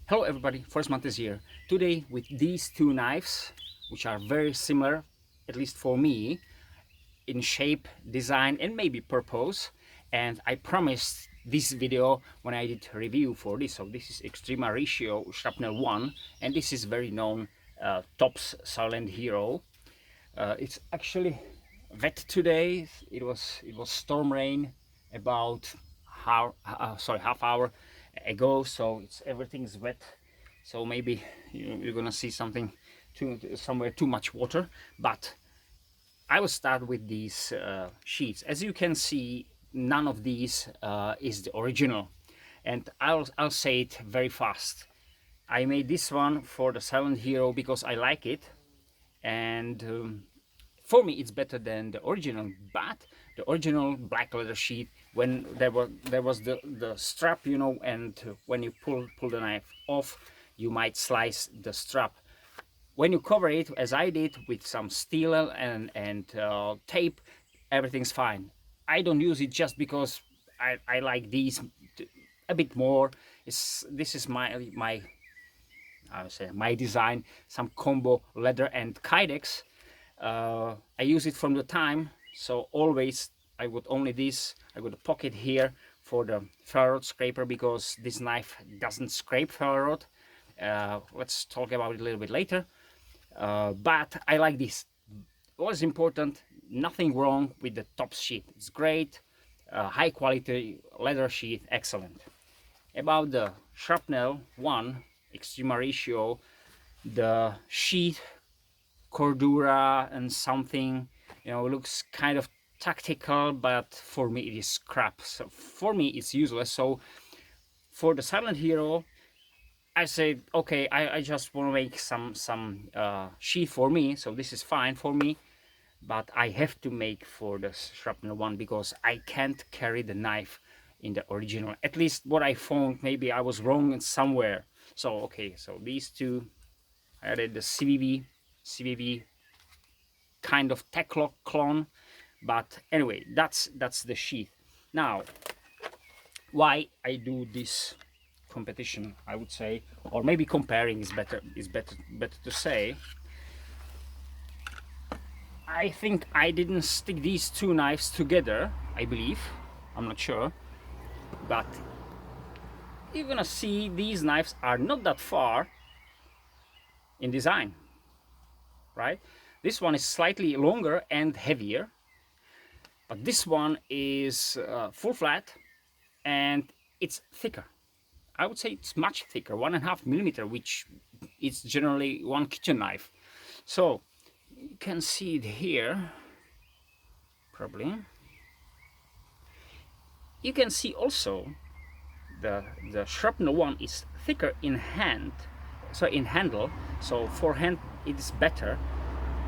Hello everybody, First Month is here. Today with these two knives, which are very similar, at least for me, in shape, design and maybe purpose. And I promised this video when I did a review for this. So this is Extrema Ratio Shrapnel 1 and this is very known Tops Silent Hero. It's actually wet today. It was storm rain about half hour ago, so everything's wet. So maybe you're gonna see something somewhere too much water. But I will start with these sheets. As you can see, none of these is the original, and I'll say it very fast. I made this one for the Silent Hero because I like it, and for me it's better than the original. But the original black leather sheet, when there was the strap, you know, and when you pull the knife off, you might slice the strap. When you cover it, as I did, with some steel and tape, everything's fine. I don't use it just because I like these a bit more. This is my I would say my design, some combo leather and kydex. I use it from the time, so always I would only this. I got a pocket here for the ferro rod scraper because this knife doesn't scrape ferro rod. Let's talk about it a little bit later. But I like this. What is important? Nothing wrong with the top sheet. It's great, high quality leather sheet, excellent. About the Shrapnel 1 Extrema Ratio, the sheet cordura and something, you know, looks kind of tactical, but for me it is crap. So for me it's useless. So for the Silent Hero, I said, okay, I just want to make some sheet for me, so this is fine for me. But I have to make for the Shrapnel 1 because I can't carry the knife in the original. At least what I found, maybe I was wrong in somewhere. So okay, so these two, I added the CVV kind of Tech-Lock clone. But anyway, that's the sheath. Now, why I do this competition, I would say, or maybe comparing is better to say. I think I didn't stick these two knives together, I believe. I'm not sure, but you're gonna see these knives are not that far in design, right? This one is slightly longer and heavier, but this one is full flat and it's thicker. I would say it's much thicker, 1.5 millimeter, which is generally one kitchen knife. So you can see it here, probably. You can see also the Shrapnel 1 is thicker in handle. So for hand it is better.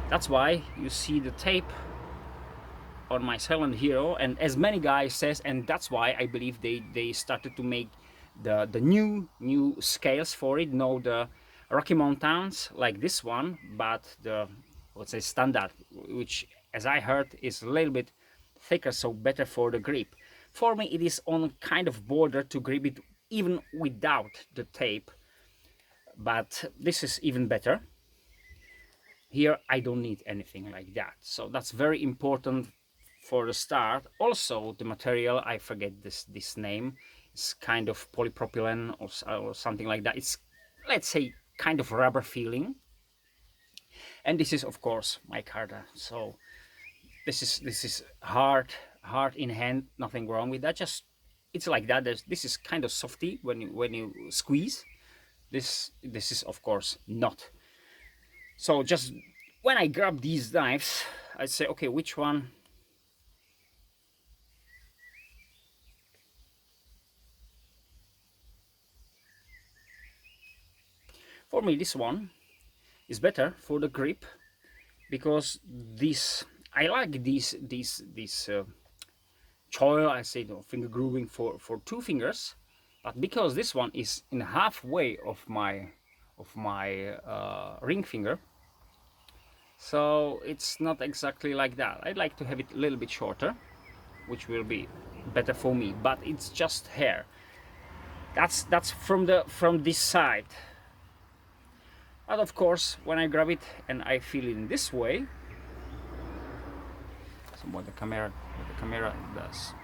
That's why you see the tape on my Silent Hero, and as many guys says, and that's why I believe they started to make the new scales for it. No, the Rocky Mountains like this one, but the, let's say, standard, which as I heard is a little bit thicker, so better for the grip. For me it is on kind of border to grip it even without the tape, but this is even better. Here I don't need anything like that, so that's very important for the start. Also the material, I forget this name, it's kind of polypropylene or something like that. It's, let's say, kind of rubber feeling. And this is of course micarta, so this is hard in hand, nothing wrong with that, just it's like that. This is kind of softy when you squeeze. This is of course not. So just when I grab these knives, I say, okay, which one? For me this one is better for the grip because this, I like these choil, I say, no, finger grooving for two fingers, but because this one is in halfway of my ring finger, so it's not exactly like that. I'd like to have it a little bit shorter, which will be better for me, but it's just hair. That's from this side. But of course, when I grab it and I feel it in this way, so what the camera does,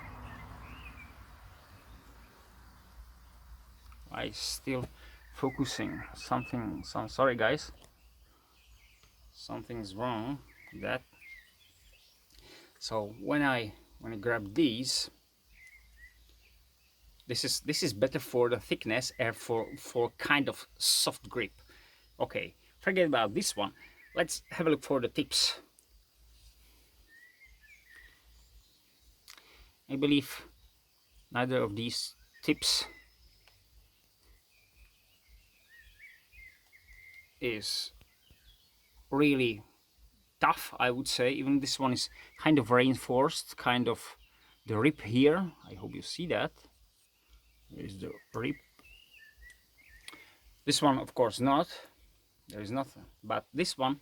I still focusing something. Sorry guys, something's wrong with that. So when I grab these, this is better for the thickness and for kind of soft grip. Okay, forget about this one. Let's have a look for the tips. I believe neither of these tips is really tough, I would say. Even this one is kind of reinforced, kind of the rip here. I hope you see that. There is the rip. This one, of course, not. There is nothing. But this one,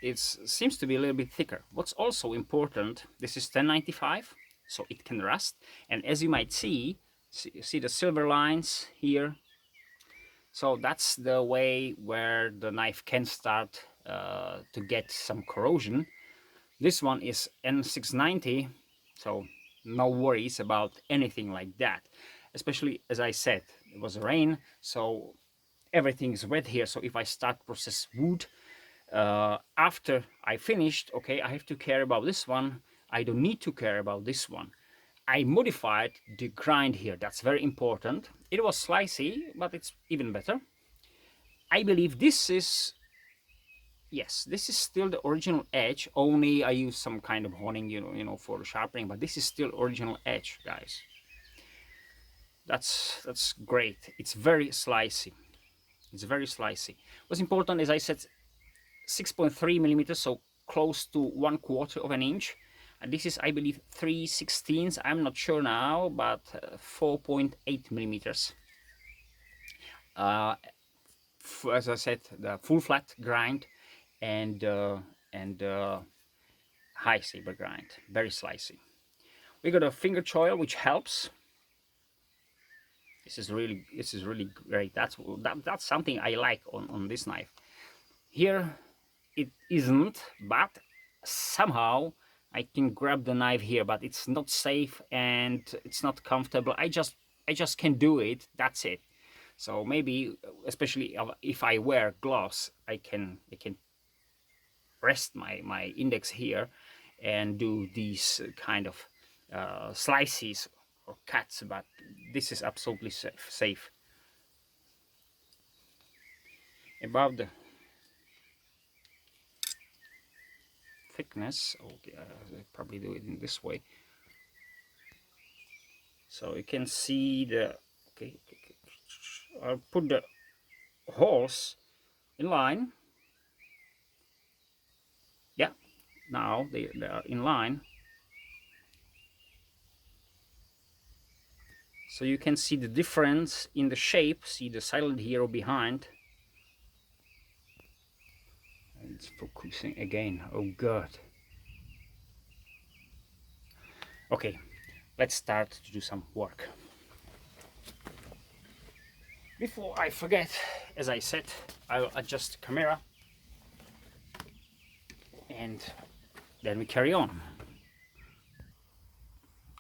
it seems to be a little bit thicker. What's also important, this is 1095, so it can rust. And as you might see the silver lines here. So that's the way where the knife can start to get some corrosion. This one is N690, so no worries about anything like that. Especially, as I said, it was rain, so everything is wet here. So if I start process wood after I finished, okay, I have to care about this one. I don't need to care about this one. I modified the grind here. That's very important. It was slicey, but it's even better. I believe this is, yes, this is still the original edge. Only I use some kind of honing, you know, for the sharpening. But this is still original edge, guys. That's great. It's very slicey. It's very slicey. What's important, as I said, 6.3 millimeters, so close to 1/4 of an inch. And this is, I believe, 3/16. I'm not sure now, but 4.8 millimeters. As I said, the full flat grind and high saber grind, very slicey. We got a finger choil, which helps. This is really great. That's something I like on this knife. Here it isn't, but somehow I can grab the knife here, but it's not safe and it's not comfortable. I just can do it. That's it. So maybe, especially if I wear gloves, I can rest my index here and do these kind of slices or cuts, but this is absolutely safe. About the thickness, okay, I'll probably do it in this way, so you can see the, okay, I'll put the holes in line. Yeah, now they are in line, so you can see the difference in the shape. See the silent hero behind. It's focusing again. Oh god. Okay, let's start to do some work. Before I forget, as I said, I'll adjust the camera and then we carry on.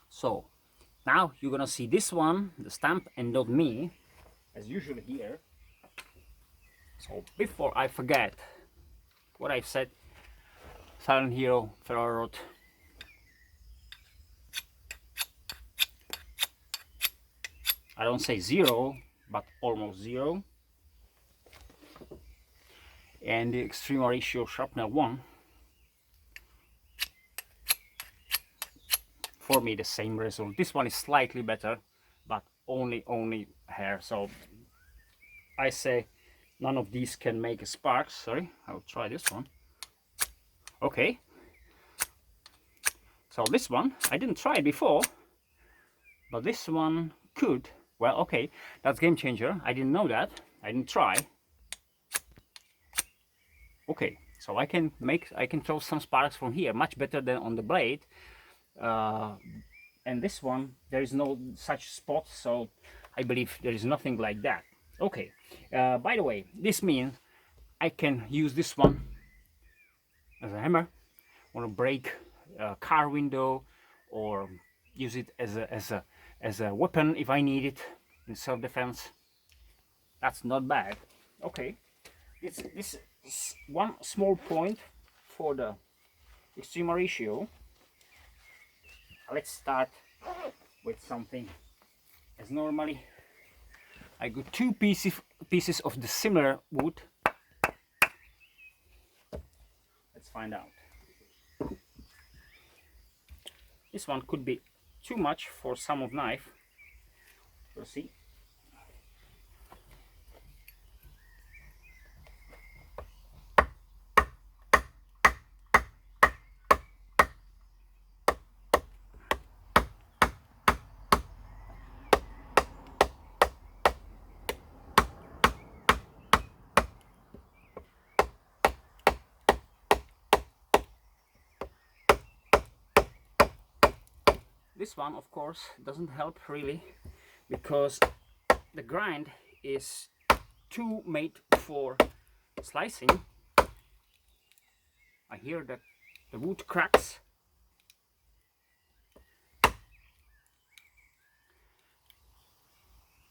So now you're gonna see this one, the stamp, and not me, as usual here. So before I forget what I've said, silent hero, Ferraro rod. I don't say 0, but almost 0. And the Extrema ratio Shrapnel 1. For me, the same result. This one is slightly better, but only hair. So I say none of these can make a spark. Sorry, I'll try this one. Okay. So this one, I didn't try it before, but this one could. Well, okay, that's game changer. I didn't know that. I didn't try. Okay, so I can throw some sparks from here, much better than on the blade. And this one, there is no such spot, so I believe there is nothing like that. Okay, by the way, this means I can use this one as a hammer. Want to break a car window, or use it as a weapon if I need it in self-defense. That's not bad. Okay, this is one small point for the Extrema ratio. Let's start with something as normally. I got two pieces of the similar wood. Let's find out. This one could be too much for some of knife. We'll see. This one, of course, doesn't help really, because the grind is too made for slicing. I hear that the wood cracks.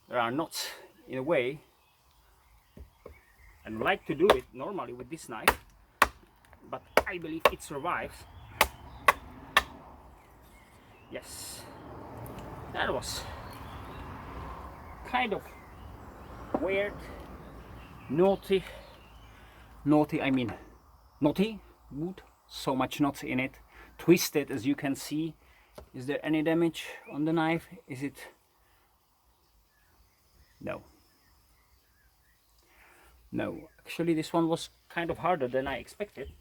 There are knots in a way. I'd like to do it normally with this knife, but I believe it survives. Yes, that was kind of weird, naughty wood, so much knots in it, twisted as you can see. Is there any damage on the knife? Is it? No, actually this one was kind of harder than I expected.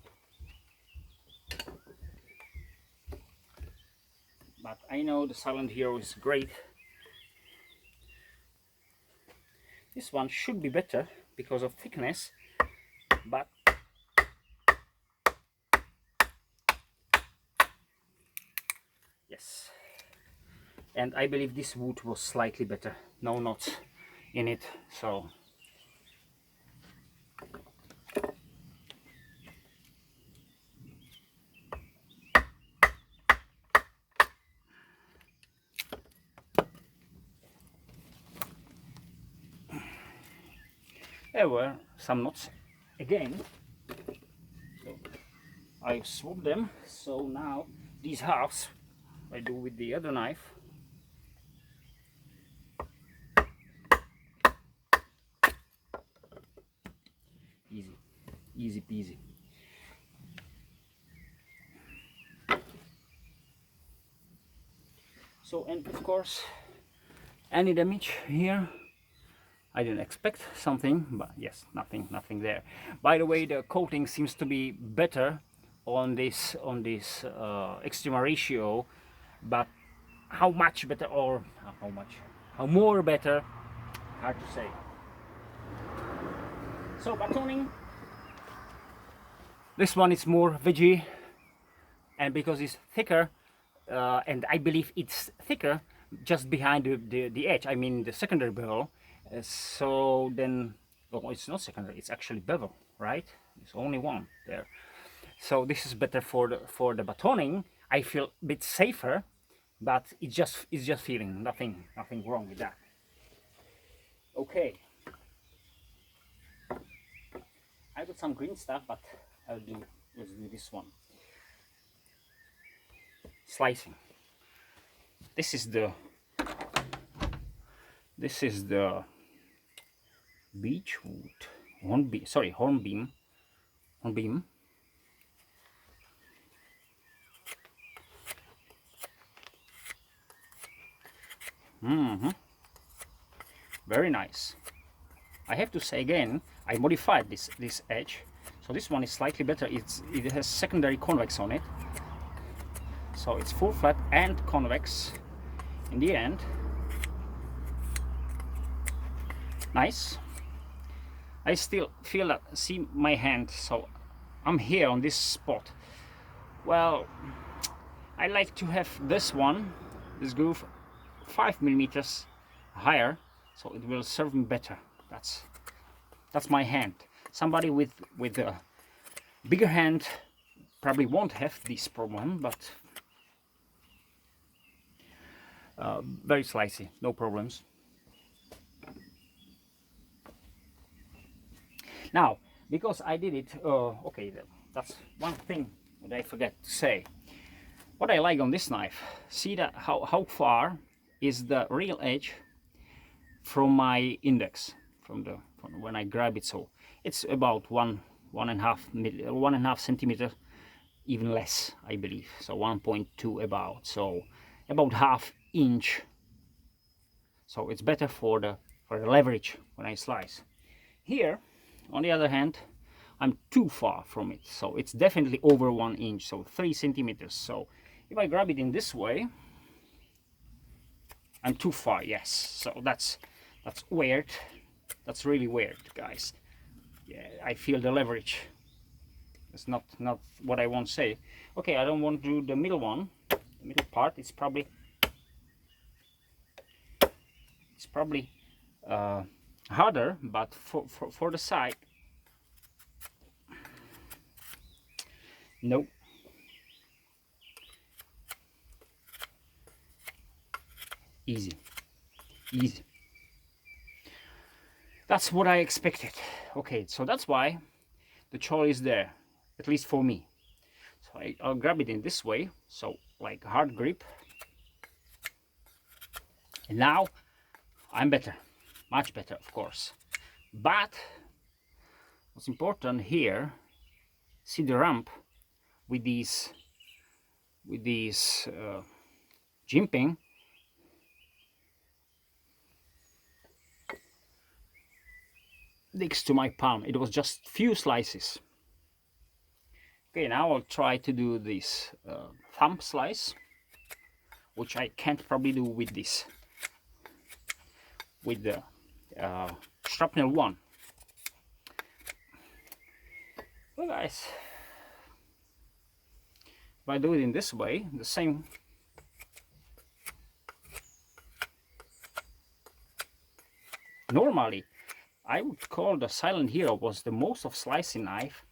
But I know the Silent Hero is great. This one should be better because of thickness, but yes. And I believe this wood was slightly better. No knots in it, so there were some knots again, so I swapped them. So now these halves I do with the other knife. Easy peasy. So, and of course, any damage here? I didn't expect something, but yes, nothing there. By the way, the coating seems to be better on this Extrema ratio, but how much better, or how more better, hard to say. So batoning, this one is more veggie, and because it's thicker, and I believe it's thicker just behind the edge, I mean the secondary bevel. So then, oh, it's not secondary, it's actually bevel, right? It's only one there. So this is better for the batoning. I feel a bit safer, but it's just feeling nothing wrong with that. Okay, I got some green stuff, but let's do this one. Slicing. This is the beechwood, hornbeam. Very nice. I have to say again, I modified this edge, so this one is slightly better. It has secondary convex on it, so it's full flat and convex in the end. Nice. I still feel that, see my hand, so I'm here on this spot. Well, I like to have this groove 5 millimeters higher, so it will serve me better. That's my hand. Somebody with a bigger hand probably won't have this problem, but very slicey, no problems. Now, because I did it, okay, that's one thing that I forgot to say. What I like on this knife, see that how far is the real edge from my index, from when I grab it. So it's about one and a half centimeter, even less, I believe. So 1.2 about, so about half inch. So it's better for the leverage when I slice. Here, on the other hand, I'm too far from it, so it's definitely over 1 inch, so 3 centimeters. So if I grab it in this way, I'm too far. Yes, so that's weird. That's really weird, guys. Yeah, I feel the leverage. It's not what I want to say. Okay, I don't want to do the middle one. The middle part is probably harder, but for the side, no. Easy. That's what I expected. Okay, so that's why the choice is there, at least for me. So I'll grab it in this way, so like hard grip, and now I'm better, much better, of course. But what's important here, see the ramp with these jimping. Next to my palm, it was just few slices. Okay, now I'll try to do this thumb slice, which I can't probably do with this, with the Shrapnel one. Well, guys, if I do it in this way, the same. Normally, I would call the Silent Hero was the most of slicing knife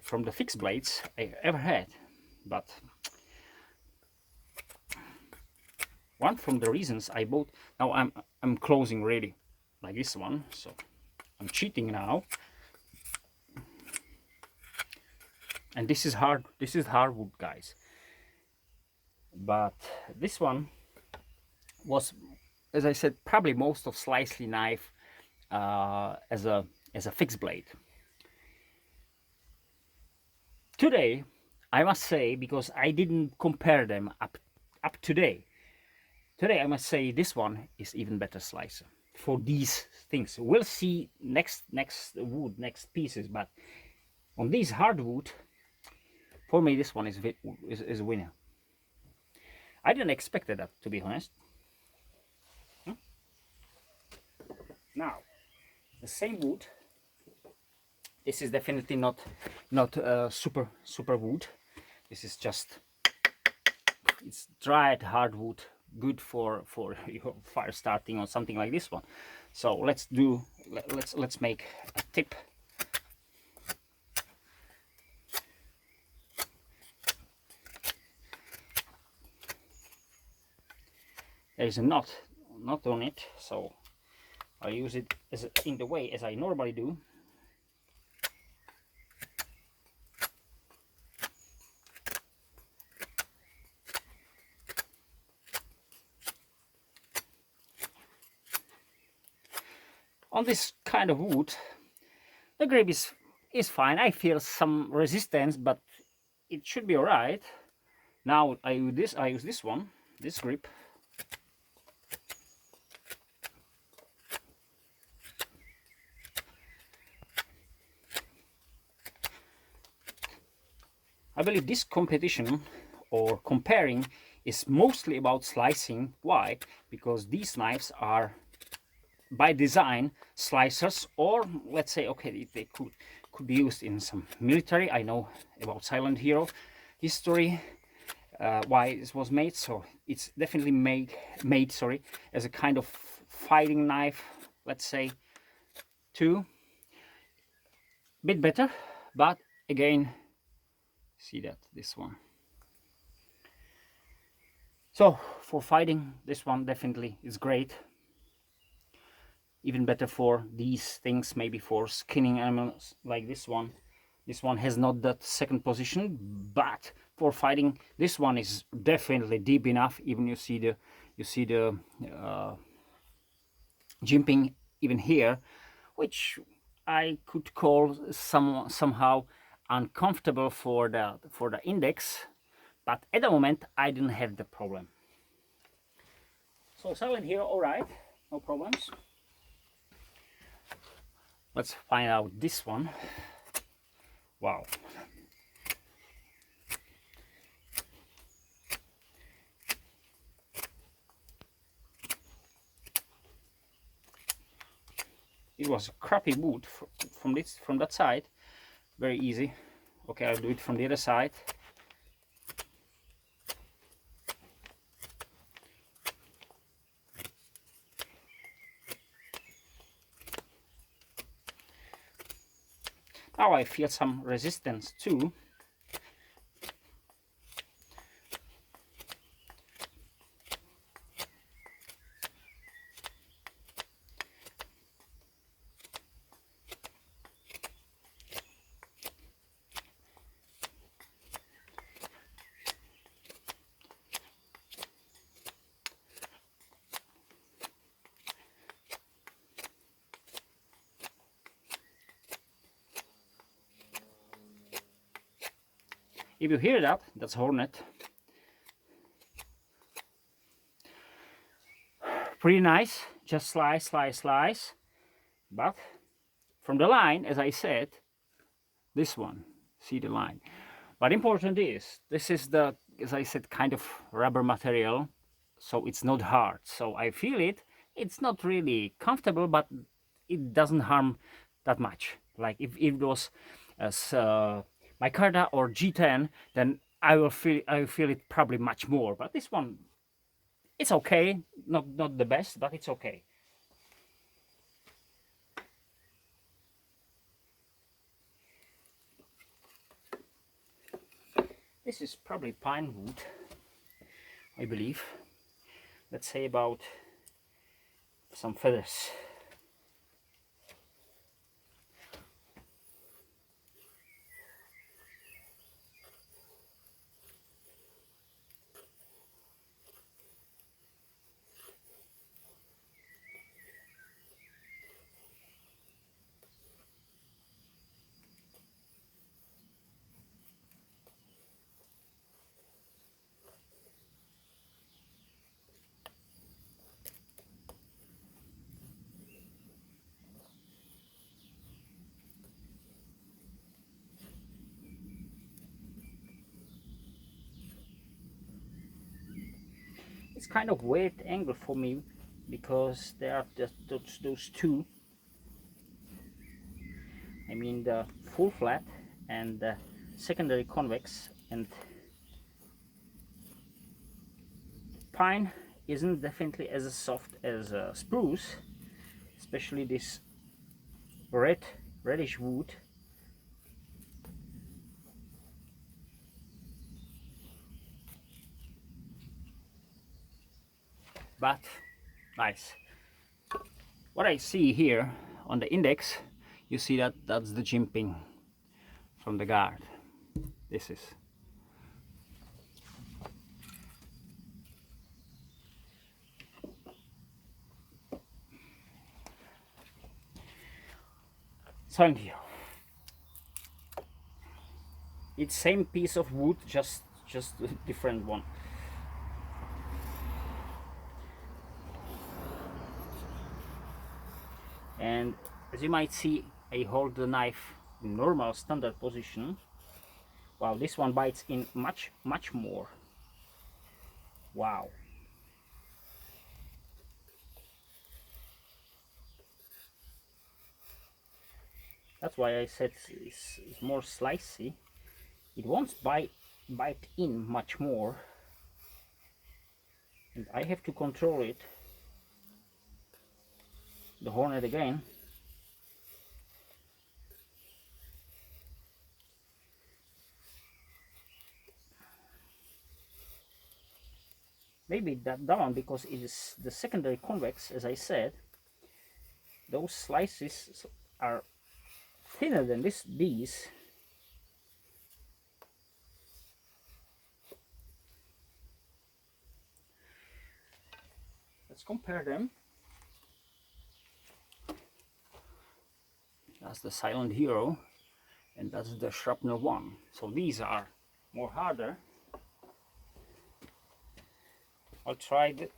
from the fixed blades I ever had, but one from the reasons I bought. Now I'm closing really like this one, so I'm cheating now. And this is hard. This is hardwood, guys. But this one was, as I said, probably most of slicing knife as a fixed blade. Today, I must say, because I didn't compare them up today, I must say this one is even better slicer for these things. We'll see next pieces, but on these hardwood, for me this one is a winner. I didn't expect that, to be honest. Now, the same wood. This is definitely not super wood. This is just, it's dried hardwood, good for your fire starting or something like this one. So let's make a tip. There is a knot on it, so I'll use it in the way as I normally do. On this kind of wood, the grip is fine. I feel some resistance, but it should be alright. Now I use this one, this grip. I believe this competition or comparing is mostly about slicing. Why? Because these knives are by design slicers, or let's say, okay, they could be used in some military. I know about Silent Hero history, why this was made. So it's definitely made as a kind of fighting knife, let's say 2, bit better, but again, see that this one. So for fighting, this one definitely is great. Even better for these things, maybe for skinning animals like this one. This one has not that second position, but for fighting, this one is definitely deep enough. Even you see the jimping even here, which I could call somehow uncomfortable for the index, but at the moment I didn't have the problem. So silent here, all right, no problems. Let's find out this one. Wow. It was crappy wood from that side. Very easy. Okay, I'll do it from the other side. Now I feel some resistance too. If you hear that, that's Hornet. Pretty nice, just slice, slice, slice. But from the line, as I said, this one, see the line. But important is, this is the, as I said, kind of rubber material, so it's not hard. So I feel it, it's not really comfortable, but it doesn't harm that much. Like if it was as micarta or G10, then I will feel it probably much more. But this one, it's okay, not the best, but it's okay. This is probably pine wood, I believe. Let's say about some feathers. It's kind of weird angle for me because there are just those two. I mean the full flat and the secondary convex, and pine isn't definitely as soft as spruce, especially this reddish wood. But nice. What I see here on the index, you see that that's the jimping from the guard. This is. Thank you. It's same piece of wood, just a different one. And as you might see, I hold the knife in normal standard position, while this one bites in much more. Wow. That's why I said it's more slicey. It won't bite in much more, and I have to control it. the hornet again. Maybe that down because it is the secondary convex, as I said. Those slices are thinner than these. Let's compare them. That's the Silent Hero, and that's the Shrapnel one. So these are more harder. I'll try the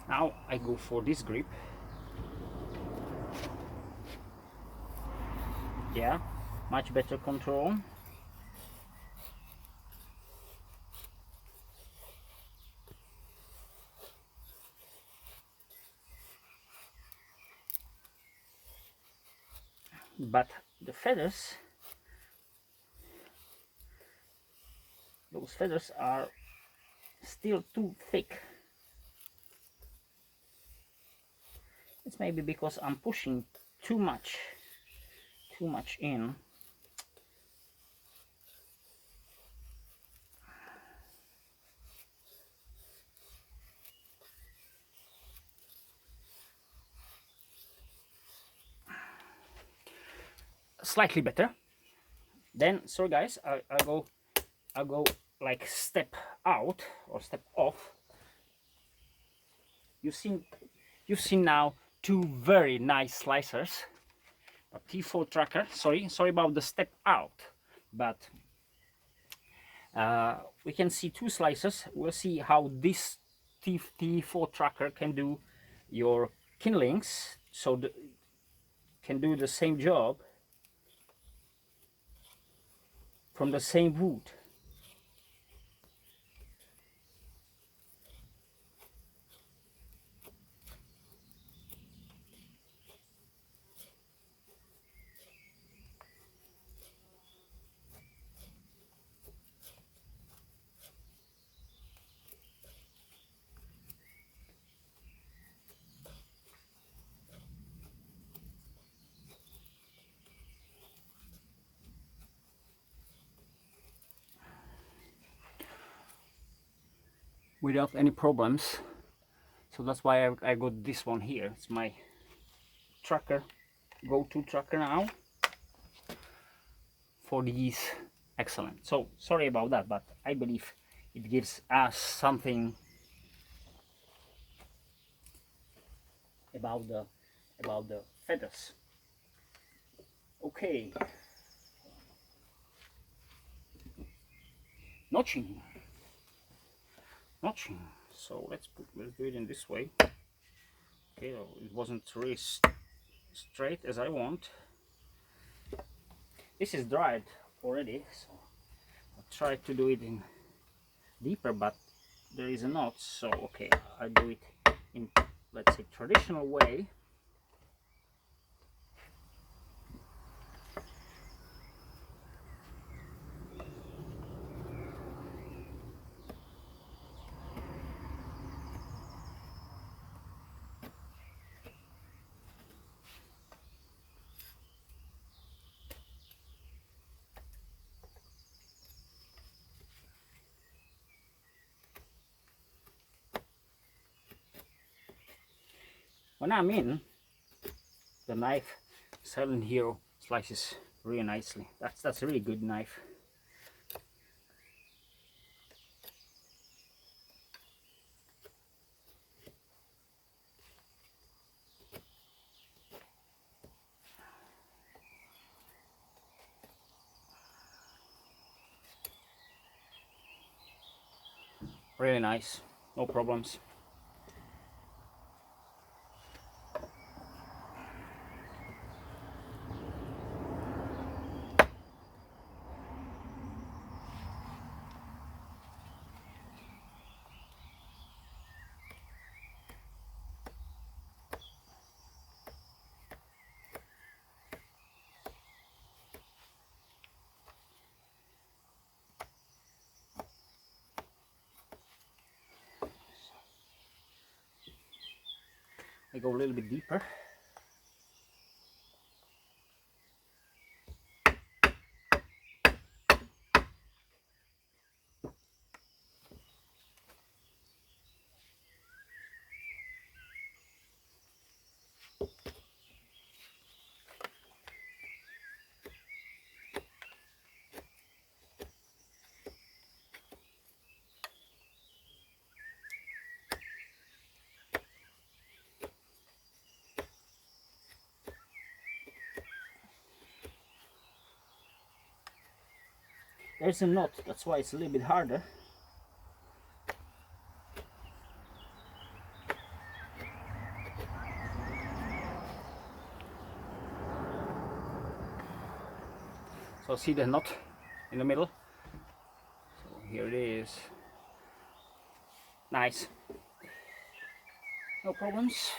now I go for this grip. Yeah, much better control. But the feathers, those feathers are still too thick. It's maybe because I'm pushing too much in. Slightly better. Then, sorry guys, I'll go like step out or step off. You've seen now two very nice slicers. A T4 tracker. Sorry about the step out, but we can see two slicers. We'll see how this T4 tracker can do your kindlings, so can do the same job from the same wood. Without any problems. So that's why I got this one here. It's my tracker, go-to tracker now for these. Excellent. So sorry about that, but I believe it gives us something about the feathers. Okay, notching. So let's do it in this way. Okay, it wasn't really straight as I want. This is dried already, so I'll try to do it in deeper, but there is a knot. So okay, I do it in, let's say, traditional way. When I'm in, the knife Silent Hero slices really nicely. That's a really good knife. Really nice, no problems. I go a little bit deeper. There's a knot, that's why it's a little bit harder. So see the knot in the middle? So here it is. Nice. No problems.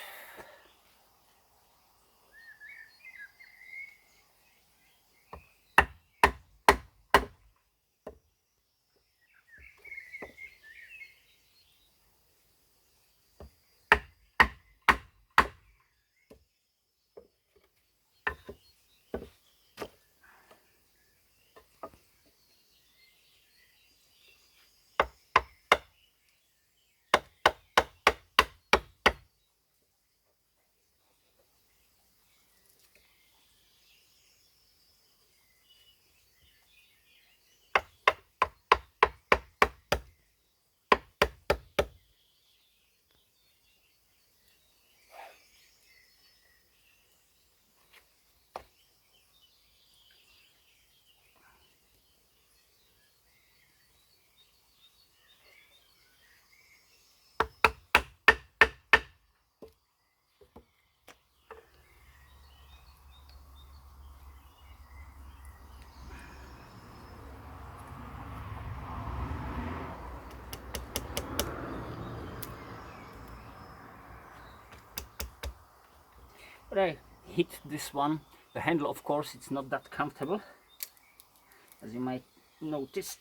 But I hit this one. The handle, of course, it's not that comfortable, as you might notice.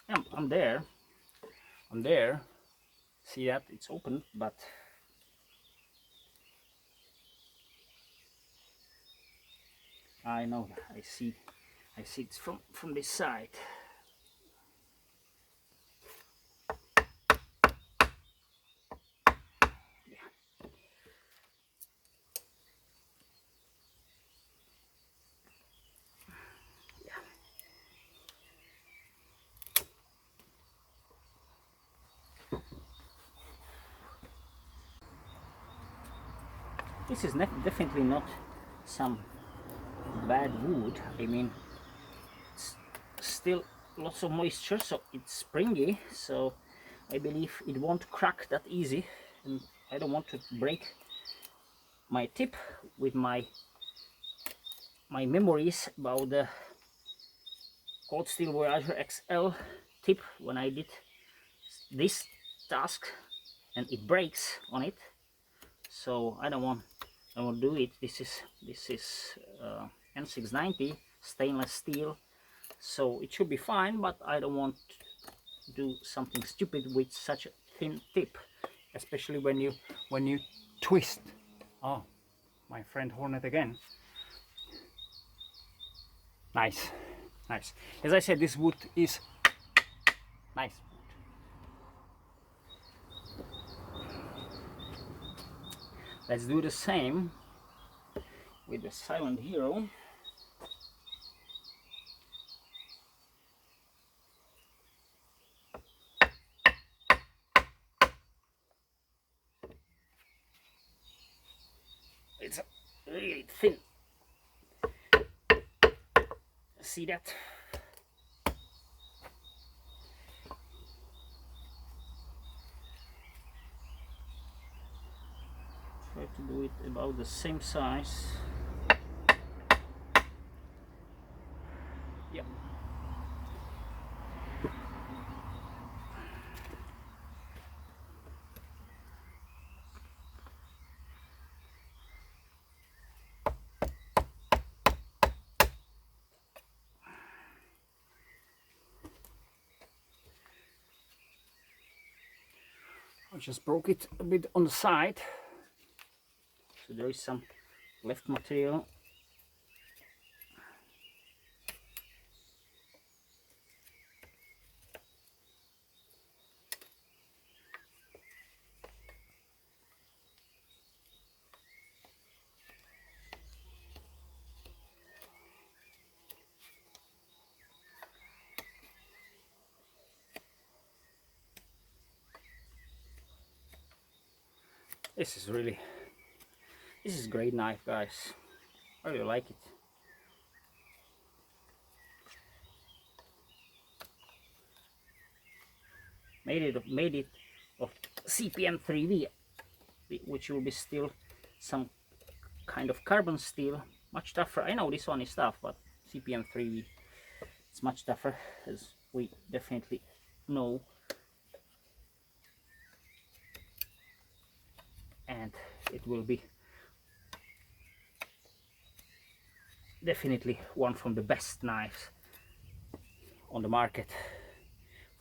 I'm there. See that? It's open, but I know that. I see it's from this side. This is definitely not some bad wood. I mean, it's still lots of moisture, so it's springy, so I believe it won't crack that easy, and I don't want to break my tip with my memories about the Cold Steel Voyager XL tip when I did this task and it breaks on it. So I don't want to do it. This is N690 stainless steel, so it should be fine, but I don't want to do something stupid with such a thin tip, especially when you twist. Oh, my friend Hornet again. Nice. As I said, this wood is nice. Let's do the same with the Silent Hero. It's really thin. See that? Try to do it about the same size. Yep. I just broke it a bit on the side, so there is some left material. This is great knife, guys. I really like it. Made it of CPM 3V, which will be still some kind of carbon steel, much tougher. I know this one is tough, but CPM 3V, it's much tougher, as we definitely know. And it will be definitely one from the best knives on the market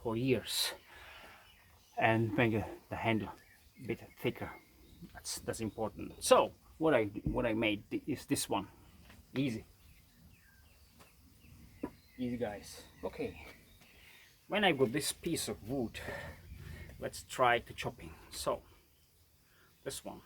for years, and make the handle a bit thicker. That's important. So what I made is this one. Easy guys. Okay, when I got this piece of wood, let's try the chopping. So this one,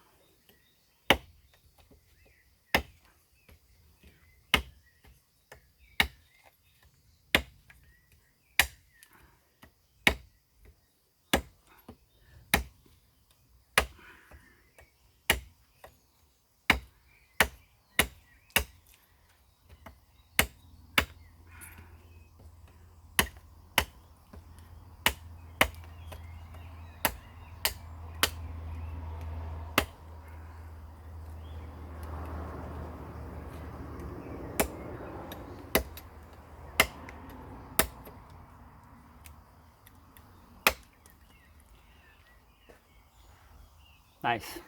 nice.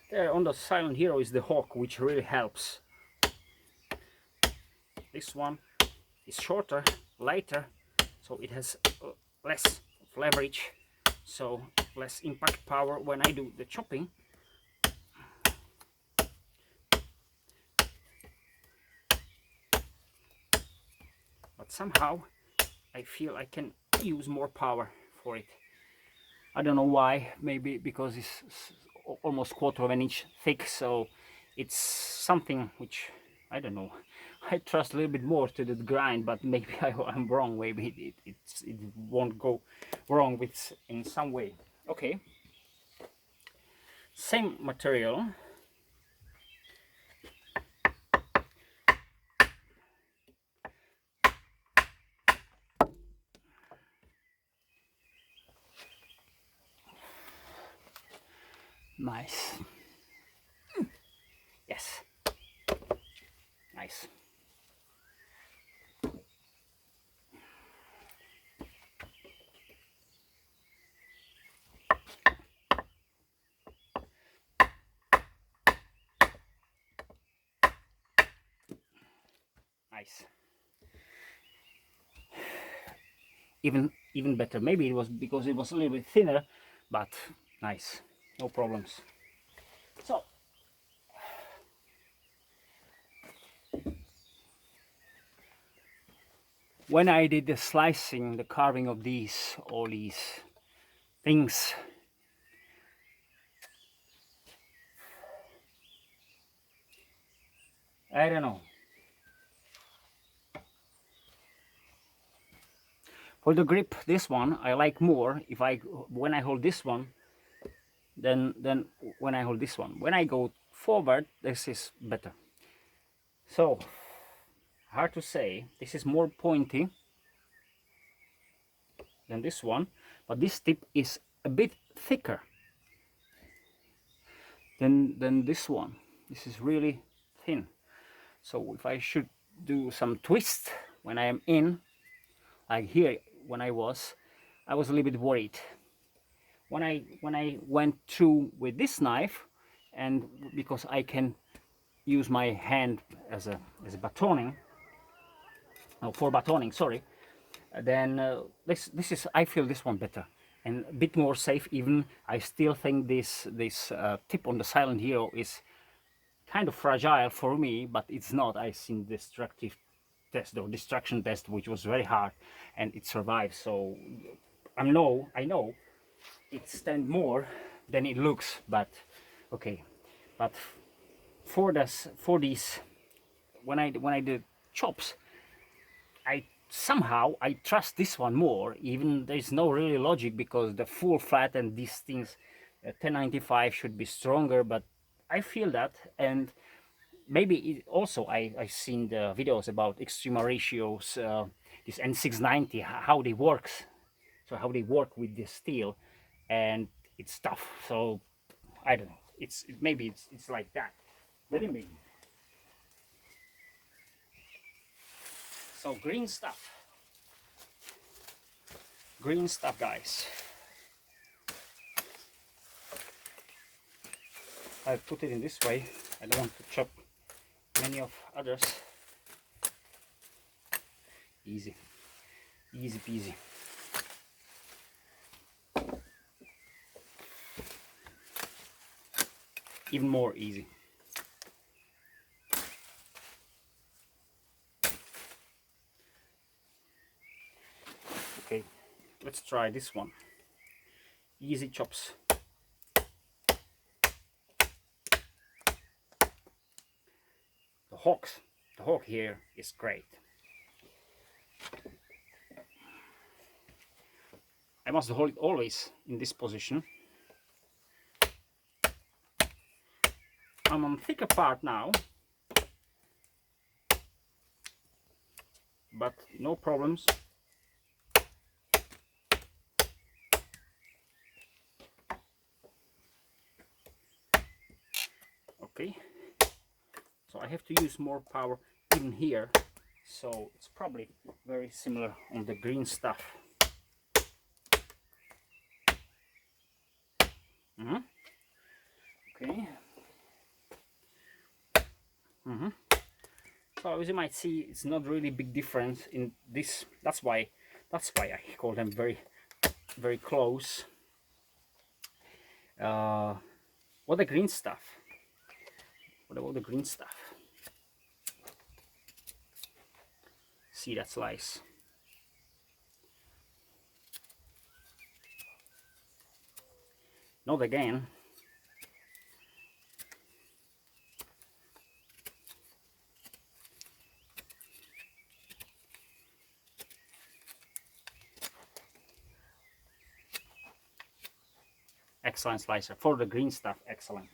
There on the silent hero is the hawk, which really helps. This one is shorter, lighter, so it has less leverage, so less impact power when I do the chopping. But somehow I feel I can use more power for it. I don't know why. Maybe because it's almost 1/4 of an inch thick, so it's something which I don't know. I trust a little bit more to the grind, but maybe I'm wrong. Maybe it won't go wrong with in some way. Okay, same material. Nice. Yes. Nice. Nice. Even better. Maybe it was because it was a little bit thinner, but nice. No problems. So when I did the slicing, the carving of all these things, I don't know. For the grip, this one I like more if when I hold this one than when I hold this one. When I go forward, this is better. So hard to say. This is more pointy than this one, but this tip is a bit thicker than this one. This is really thin. So if I should do some twist when I am in, like here when I was a little bit worried. When I went through with this knife, and because I can use my hand as a batoning, oh, for batoning, sorry, then this is, I feel this one better and a bit more safe. Even I still think this tip on the Silent Hero is kind of fragile for me, but it's not. I've seen destructive test or destruction test, which was very hard, and it survived. So I know it stand more than it looks, but okay. But for these, when I did chops, I trust this one more. Even there's no really logic, because the full flat and these things, 1095 should be stronger, but I feel that. And maybe it also, I seen the videos about Extrema ratios, this N690, how they works, so how they work with this steel, and it's tough. So I don't know, maybe it's like that. Let me. So green stuff, guys. I put it in this way. I don't want to chop many of others. Easy peasy. Even more easy. Okay, let's try this one. Easy chops. The hawk here is great. I must hold it always in this position. I'm on thicker part now, but no problems. Okay, so I have to use more power even here, so it's probably very similar on the green stuff. Okay. So as you might see, it's not really big difference in this. That's why I call them very close. What the green stuff? What about the green stuff? See that slice? Not again. Excellent slicer for the green stuff. Excellent.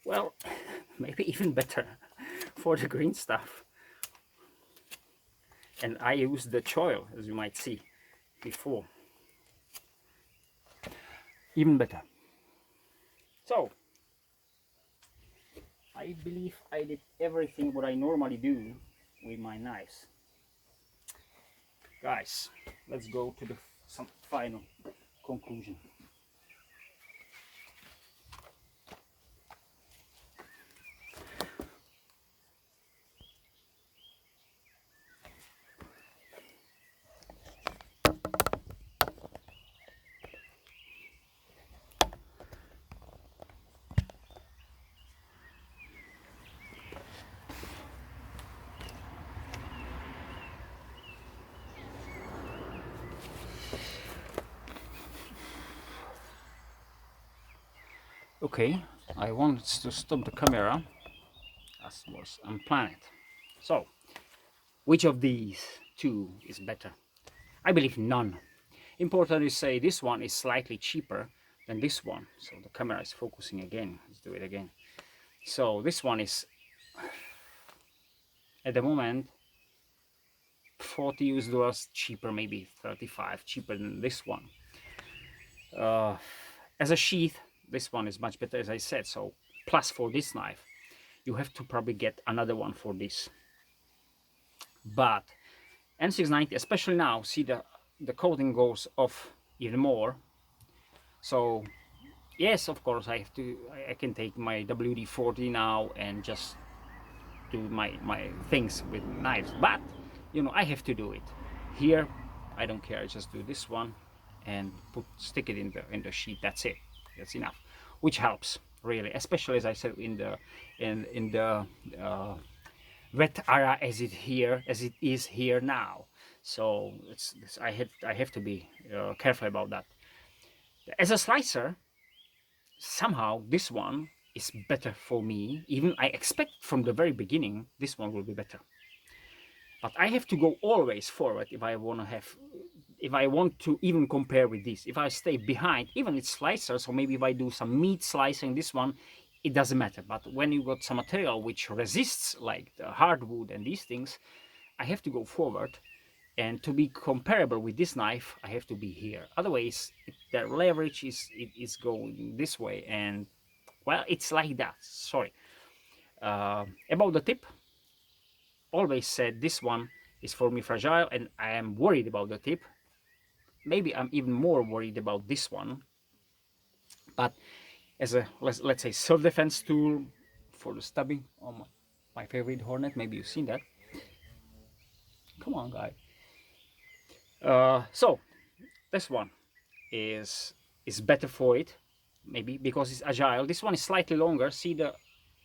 Well, maybe even better for the green stuff. And I use the choil, as you might see before. Even better. So I believe I did everything what I normally do with my knives. Guys, let's go to some final conclusion. Okay, I wanted to stop the camera as was unplanned. So, which of these two is better? I believe none. Important is say this one is slightly cheaper than this one. So the camera is focusing again. Let's do it again. So this one is at the moment 40 US dollars cheaper, maybe 35 cheaper than this one. As a sheath, this one is much better, as I said. So plus for this knife, you have to probably get another one for this. But N690, especially now, see the coating goes off even more. So yes, of course I have to, I can take my WD-40 now and just do my things with knives, but you know, I have to do it. Here I don't care, I just do this one and stick it in the sheet. That's it, that's enough, which helps really, especially as I said in the wet area as it is here now. So I have to be careful about that. As a slicer, somehow this one is better for me. Even I expect from the very beginning this one will be better, but I have to go always forward if I want to have, if I want to even compare with this. If I stay behind, even it's slicers, or maybe if I do some meat slicing, this one, it doesn't matter. But when you got some material which resists, like the hardwood and these things, I have to go forward. And to be comparable with this knife, I have to be here. Otherwise, the leverage is going this way, and well, it's like that. Sorry. About the tip, always said this one is for me fragile, and I am worried about the tip. Maybe I'm even more worried about this one. But as a let's say self-defense tool for the stabbing on my favorite Hornet, maybe you've seen that. Come on, guy. So this one is better for it, maybe because it's agile. This one is slightly longer. See the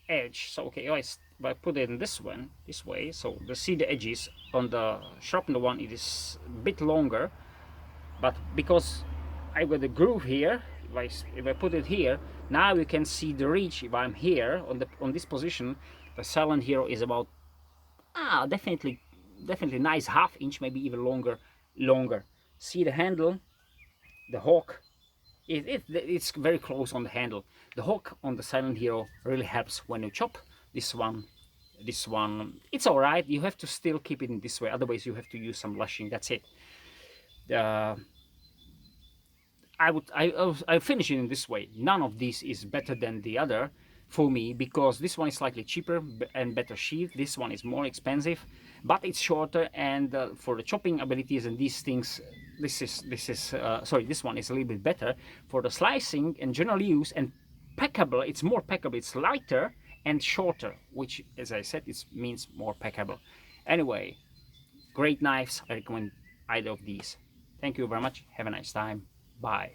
edge. So okay, if I put it in this one this way, so the see the edges on the sharpened one, it is a bit longer. But because I got the groove here, if I put it here, now you can see the reach. If I'm here on this position, the silent hero is about definitely nice half-inch, maybe even longer. See the handle, the hook. It's very close on the handle. The hook on the silent hero really helps when you chop. This one, it's all right. You have to still keep it in this way. Otherwise, you have to use some lashing. That's it. I finish it in this way. None of these is better than the other for me, because this one is slightly cheaper and better sheath. This one is more expensive, but it's shorter, and for the chopping abilities and these things, this one is a little bit better for the slicing and general use and packable. It's more packable. It's lighter and shorter, which, as I said, it means more packable. Anyway, great knives. I recommend either of these. Thank you very much. Have a nice time. Bye.